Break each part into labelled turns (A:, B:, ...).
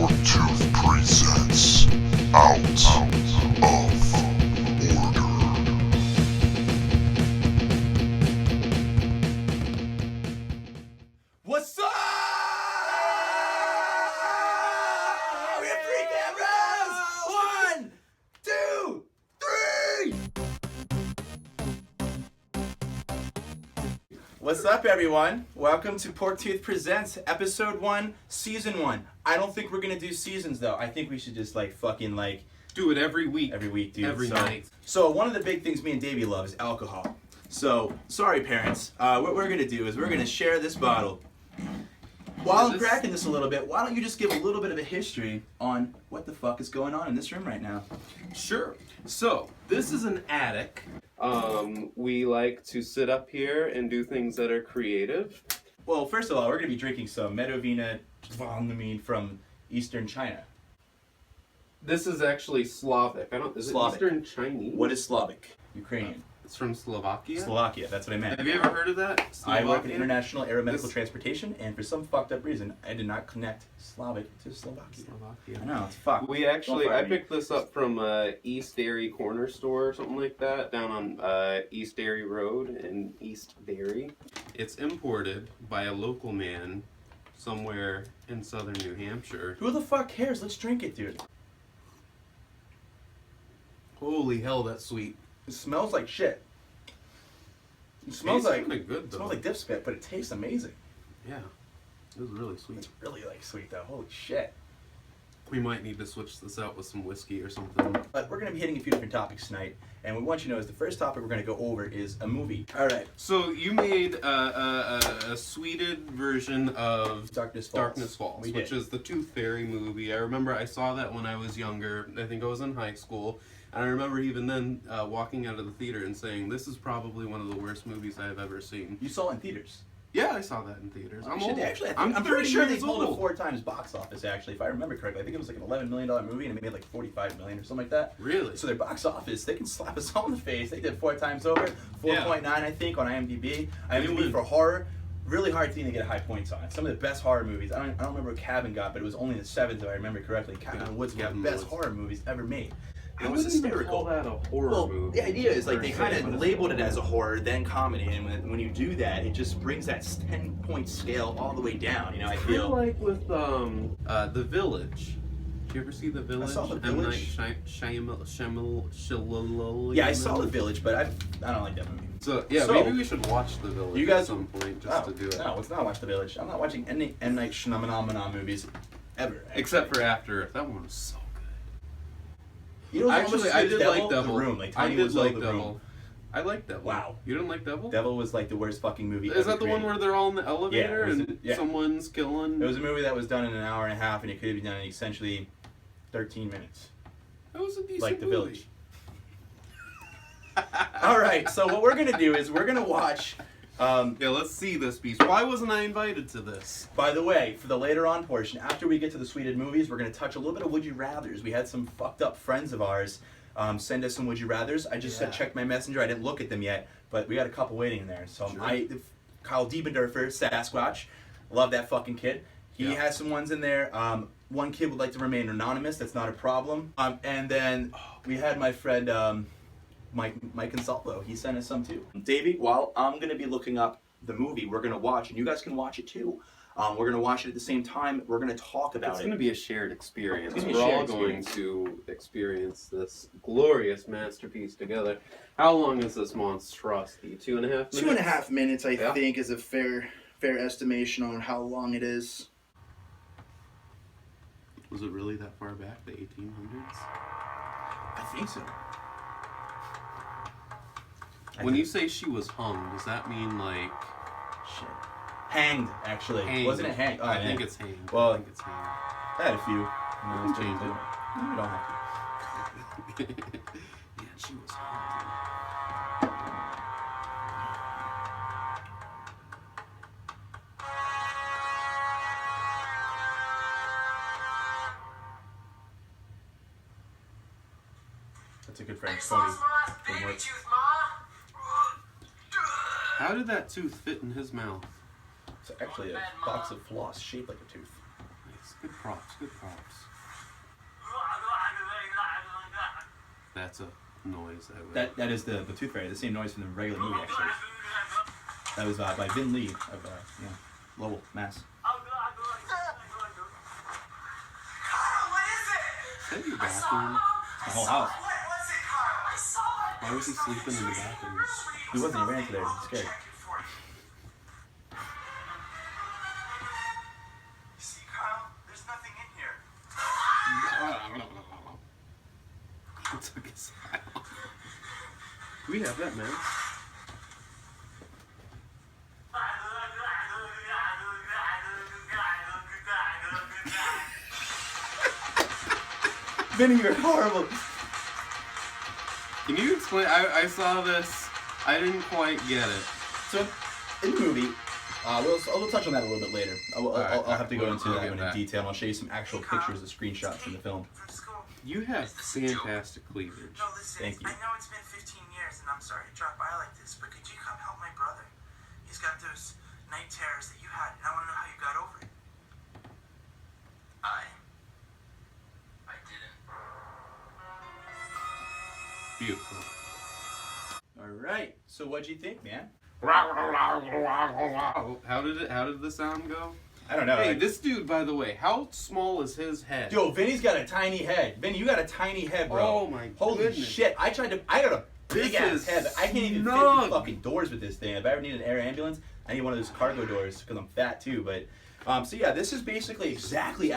A: PorkTooth Presents Out of Order.
B: What's up? We have 3 cameras! 1, 2, 3! What's up, everyone? Welcome to PorkTooth Presents Episode 1, Season 1. I don't think we're gonna do seasons, though. I think we should just,
C: do it every week.
B: every week, dude.
C: Every night.
B: So one of the big things me and Davey love is alcohol. So, sorry, parents. What we're gonna do is we're gonna share this bottle. While I'm cracking this a little bit, why don't you just give a little bit of a history on what the fuck is going on in this room right now?
C: Sure. So, this is an attic. We like to sit up here and do things that are creative.
B: Well, first of all, we're gonna be drinking some Medovina from Eastern China.
C: This is actually Slavic. Is
B: Slavic.
C: it Eastern Chinese?
B: What is Slavic? Ukrainian.
C: It's from Slovakia.
B: Slovakia, that's what I meant.
C: Have you ever heard of that?
B: I work in
C: Slovakia?
B: international aeromedical transportation, and for some fucked up reason, I did not connect Slavic to Slovakia. I know, it's fucked.
C: I picked this up from East Derry Corner Store or something like that, down on East Derry Road in East Derry. It's imported by a local man somewhere in southern New Hampshire.
B: Who the fuck cares? Let's drink it, dude.
C: Holy hell, that's sweet.
B: It smells like shit. It smells like
C: kinda good,
B: it
C: though.
B: smells like dip spit, but it tastes amazing.
C: Yeah, it was really sweet.
B: It's really sweet though. Holy shit.
C: We might need to switch this out with some whiskey or something.
B: But we're gonna be hitting a few different topics tonight, and what we want you to know is the first topic we're gonna go over is a movie. All right.
C: So you made a sweeted version of
B: Darkness Falls. We
C: which
B: did.
C: is the Tooth Fairy movie. I remember I saw that when I was younger. I think I was in high school. And I remember even then walking out of the theater and saying, this is probably one of the worst movies I've ever seen.
B: You saw it in theaters.
C: Yeah, I saw that in theaters. I'm old.
B: I'm pretty sure they
C: 30
B: pulled
C: years
B: it
C: old.
B: 4 times box office, actually, if I remember correctly. I think it was like an $11 million movie, and it made like $45 million or something like that.
C: Really?
B: So their box office, they can slap us all in the face. They did 4 times over, 4.9, I think, on IMDb. IMDb for horror, really hard thing to get high points on. Some of the best horror movies. I don't remember what Cabin got, but it was only the 7th, if I remember correctly. Cabin in the Woods was one of the best horror movies ever made. It was hysterical.
C: Call that a horror movie.
B: The idea is like they kind of labeled it as a horror, then comedy, and when you do that, it just brings that 10-point scale all the way down. You know, I feel
C: like with The Village. Did you ever see The Village?
B: I saw The Village. Yeah, I saw The Village, but I don't like that movie.
C: So maybe we should watch The Village
B: you guys,
C: at some point just to do it.
B: No, let's not watch The Village. I'm not watching any M. Night Shyamalan movies ever.
C: Except for After Earth. That one was so good.
B: You know,
C: Actually, I did like Devil.
B: The Room. Like,
C: I
B: Tiny
C: did
B: Wiseau,
C: like
B: The
C: Devil.
B: Room.
C: I like Devil.
B: Wow.
C: You didn't like Devil?
B: Devil was like the worst fucking movie
C: Is
B: ever
C: that the one
B: created.
C: where they're all in the elevator and
B: yeah.
C: someone's killing?
B: It was a movie that was done in an hour and a half, and it could have been done in essentially 13 minutes.
C: That was a decent
B: Like The
C: movie.
B: Village. All right, so what we're gonna do is we're gonna watch.
C: Let's see this piece. Why wasn't I invited to this?
B: By the way, for the later on portion, after we get to the Sweded movies, we're gonna touch a little bit of Would You Rathers. We had some fucked up friends of ours send us some Would You Rathers. I just checked my messenger. I didn't look at them yet, but we got a couple waiting in there. So
C: Sure.
B: Kyle Diebendorfer, Sasquatch, love that fucking kid. He has some ones in there. One kid would like to remain anonymous. That's not a problem. And then we had my friend Mike Consalvo. He sent us some too. Davey, while I'm gonna be looking up the movie we're gonna watch, and you guys can watch it too. We're gonna watch it at the same time. We're gonna talk about it.
C: It's gonna be a shared experience.
B: It's gonna be a
C: We're
B: shared
C: all going
B: experience.
C: to experience this glorious masterpiece together. How long is this monstrosity? 2.5 minutes?
B: 2.5 minutes, I
C: Yeah.
B: think, is a fair estimation on how long it is.
C: Was it really that far back, the 1800s?
B: I think so.
C: When you say she was hung, does that mean like
B: Shit. Hanged, actually.
C: hanged?
B: Wasn't it hanged? Oh,
C: I
B: yeah.
C: think it's hanged.
B: Well,
C: I think it's hanged.
B: I had a few.
C: No,
B: Let's
C: change
B: change
C: it.
B: No, you don't have to.
C: Yeah, she was hung.
B: That's a good friend, Tony. From work.
C: How did that tooth fit in his mouth?
B: It's actually a box of floss shaped like a tooth.
C: Nice. Good props, good props. That's a noise I would...
B: That is the Tooth Fairy, the same noise from the regular movie, actually. That was by Vin Lee of Lowell, Mass.
C: Is that your bathroom?
B: The whole house.
C: Why was he sleeping in the bathroom?
B: He wasn't, he ran to there, he was scared.
D: See, Kyle, there's nothing in here.
C: It took us out. Do we have that mouse?
B: Vinny, you're horrible.
C: Can you explain? I saw this. I didn't quite get it.
B: So, in the movie, we'll touch on that a little bit later. I'll have to go into that one in detail. I'll show you some actual pictures of screenshots from the film.
D: From school.
C: You have fantastic cleavage.
D: No, listen,
B: Thank you.
D: I know it's been 15 years, and I'm sorry to drop by like this, but could you come help my brother? He's got those night terrors that you had, and I want to know how you got over it. I didn't.
C: Beautiful.
B: Alright, so what'd you think, man?
C: How did the sound go?
B: I don't know.
C: Hey, this dude, by the way, how small is his head?
B: Yo, Vinny's got a tiny head. Vinny, you got a tiny head, bro.
C: Oh my
B: Holy
C: goodness.
B: shit. I got a big
C: This
B: ass
C: is
B: head. I can't even fit
C: snug.
B: through fucking doors with this thing. If I ever need an air ambulance, I need one of those cargo doors because I'm fat too. But so yeah, this is basically it's actually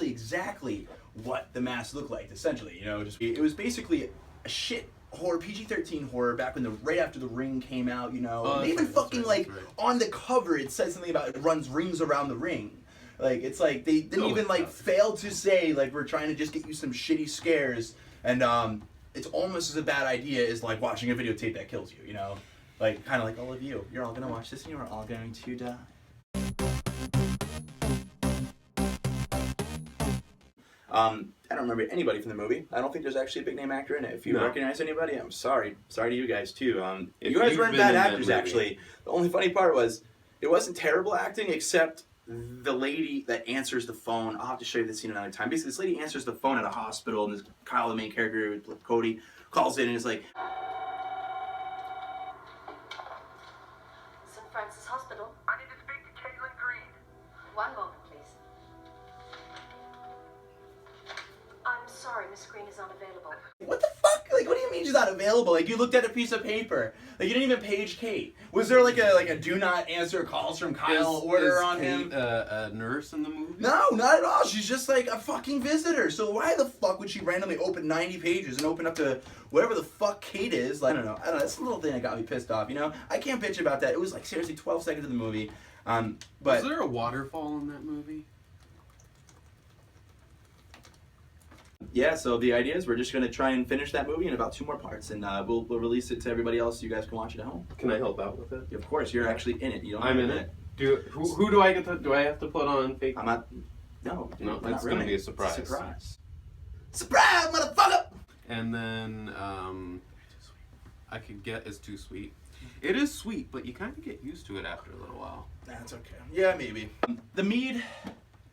B: exactly what the mask looked like, essentially. You know, it was basically a shit horror, PG-13 horror back when right after The Ring came out, you know.
C: Oh,
B: And even
C: that's right,
B: fucking
C: that's
B: like
C: right.
B: on the cover it said something about it runs rings around the ring. Like, it's like, they didn't
C: No,
B: even,
C: it
B: like,
C: doesn't.
B: fail to say, like, we're trying to just get you some shitty scares, and, it's almost as a bad idea as, like, watching a videotape that kills you, you know? Like, kind of like all of you. You're all gonna watch this, and you're all going to die. I don't remember anybody from the movie. I don't think there's actually a big name actor in it. If you
C: No.
B: recognize anybody, I'm sorry. Sorry to you guys, too.
C: If
B: You guys
C: you've
B: weren't
C: been
B: bad
C: in that
B: actors,
C: movie.
B: actually. The only funny part was, it wasn't terrible acting, except the lady that answers the phone. I'll have to show you the scene another time. Basically, this lady answers the phone at a hospital, and this Kyle, the main character with Cody, calls in and is like,
E: St. Francis Hospital.
D: I need to speak to Caitlin Green.
E: One moment, please. I'm sorry, Miss Green is unavailable.
B: what the fuck? Like, what do you mean she's not available? Like, you looked at a piece of paper. Like, you didn't even page Kate. Was there like a do not answer calls from Kyle order on him?
C: Kate a nurse in the movie?
B: No, not at all. She's just like a fucking visitor. So why the fuck would she randomly open 90 pages and open up to whatever the fuck Kate is? Like, I don't know. That's the little thing that got me pissed off, you know? I can't bitch about that. It was like seriously 12 seconds of the movie. But
C: Was there a waterfall in that movie?
B: yeah, so the idea is we're just gonna try and finish that movie in about 2 more parts, and we'll release it to everybody else. You guys can watch it at home.
C: Can I help out with it?
B: Of course, you're actually in it. You don't.
C: I'm
B: have
C: in
B: to
C: it. Who do I get to? Do I have to put on fake?
B: I'm not. No, dude,
C: No,
B: we're not
C: it's gonna
B: ruining
C: be a
B: it. It's
C: surprise.
B: surprise. Surprise, motherfucker!
C: And then I could get it's too sweet. It is sweet, but you kind of get used to it after a little while.
B: That's okay. Yeah, maybe. The mead.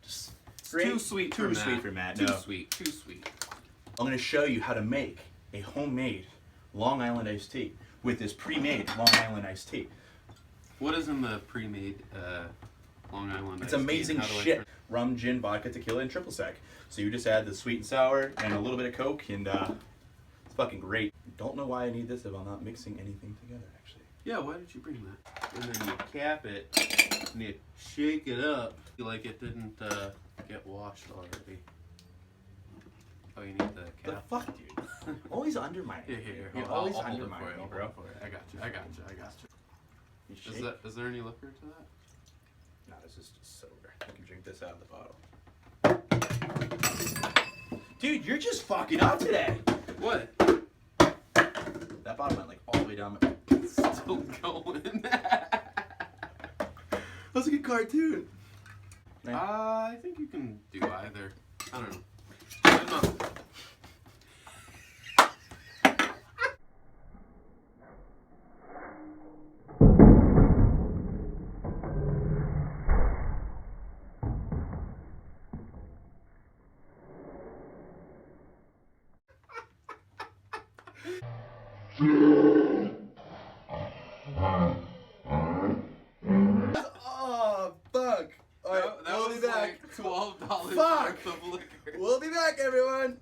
B: Just great.
C: Too sweet
B: Too
C: for
B: sweet
C: Matt.
B: for Matt.
C: Too
B: no.
C: sweet. Too sweet.
B: I'm gonna show you how to make a homemade Long Island iced tea with this pre-made Long Island iced tea.
C: What is in the pre-made Long Island?
B: It's
C: iced tea?
B: amazing
C: How do I
B: shit. Rum, gin, vodka, tequila, and triple sec. So you just add the sweet and sour and a little bit of Coke, and it's fucking great. Don't know why I need this if I'm not mixing anything together, actually.
C: Yeah, why did you bring that? And then you cap it and you shake it up like it didn't get washed already. Oh, you need the
B: The
C: cap.
B: fuck, dude? Always undermining.
C: Here.
B: You're
C: I'll
B: always
C: hold it for
B: undermining
C: you.
B: me,
C: I'll
B: bro.
C: hold it for you. I got you.
B: You shake.
C: Is there any liquor to that?
B: No, this is just sober. You can drink this out of the bottle. Dude, you're just fucking up today.
C: What?
B: That bottle went like all the way down.
C: Still going.
B: That's a good cartoon.
C: I think you can do either. I don't know. I'm not.
B: Oh, fuck. Alright,
C: That
B: we'll
C: was
B: be back.
C: like $12
B: Fuck.
C: worth of liquor.
B: We'll be back, everyone.